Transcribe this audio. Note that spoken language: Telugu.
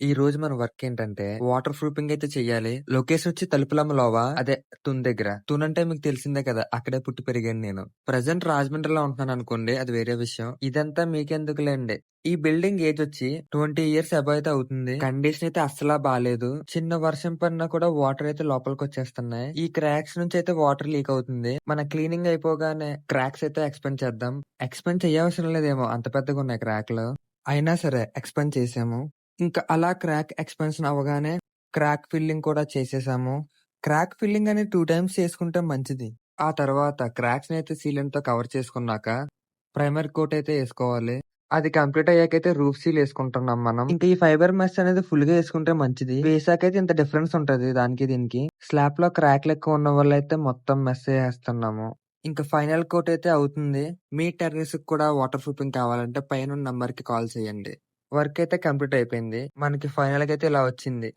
ఈ రోజు మన వర్క్ ఏంటంటే వాటర్ ప్రూఫింగ్ అయితే చెయ్యాలి. లొకేషన్ వచ్చి తలుపులమ్మ లోవా అదే తున్ దగ్గర. తున్ అంటే మీకు తెలిసిందే కదా! అక్కడే పుట్టి పెరిగాను నేను. ప్రెజెంట్ రాజమండ్రిలో ఉంటున్నాను అనుకోండి. అది వేరే విషయం. ఇదంతా మీకెందుకులేండి. ఈ బిల్డింగ్ ఏజ్ వచ్చి 20 ఇయర్స్ అబౌవ్ అయితే అవుతుంది. కండిషన్ అయితే అస్సలా బాలేదు. చిన్న వర్షం పడినా కూడా వాటర్ అయితే లోపలికి వచ్చేస్తున్నాయి. ఈ క్రాక్స్ నుంచి అయితే వాటర్ లీక్ అవుతుంది. మన క్లీనింగ్ అయిపోగానే క్రాక్స్ అయితే ఎక్స్పెండ్ చేద్దాం. ఎక్స్పెండ్ చేయవసరం లేదేమో అంత పెద్దగా ఉన్నాయి క్రాక్లు. అయినా సరే ఎక్స్పెండ్ చేసాము. ఇంకా అలా క్రాక్ ఎక్స్‌పెన్షన్ అవ్వగానే క్రాక్ ఫిల్లింగ్ కూడా చేసేసాము. క్రాక్ ఫిల్లింగ్ అనేది 2 టైమ్స్ చేసుకుంటే మంచిది. ఆ తర్వాత క్రాక్స్‌నైతే సీలెంట్‌తో కవర్ చేసుకున్నాక ప్రైమర్ కోట్ అయితే ఏసుకోవాలి. అది కంప్లీట్ అయ్యాకైతే రూఫ్ సీల్ ఏసుకుంటున్నాం మనం. ఇంకా ఈ ఫైబర్ మెష్ అనేది ఫుల్‌గా ఏసుకుంటే మంచిది. వేసాకైతే ఇంత డిఫరెన్స్ ఉంటది దానికి దీనికి. స్లాబ్‌లో క్రాక్‌లు ఎక్కువ ఉన్న వల్లైతే మొత్తం మెస్ ఏసేస్తున్నాము. ఇంకా ఫైనల్ కోట్ అయితే అవుతుంది. మీ టెర్రస్‌కి కూడా వాటర్ ప్రూఫింగ్ కావాలంటే పైనున్న నంబర్‌కి కాల్ చేయండి. వర్క్ అయితే కంప్లీట్ అయిపోయింది. మనకి ఫైనల్‌గా అయితే ఇలా వచ్చింది.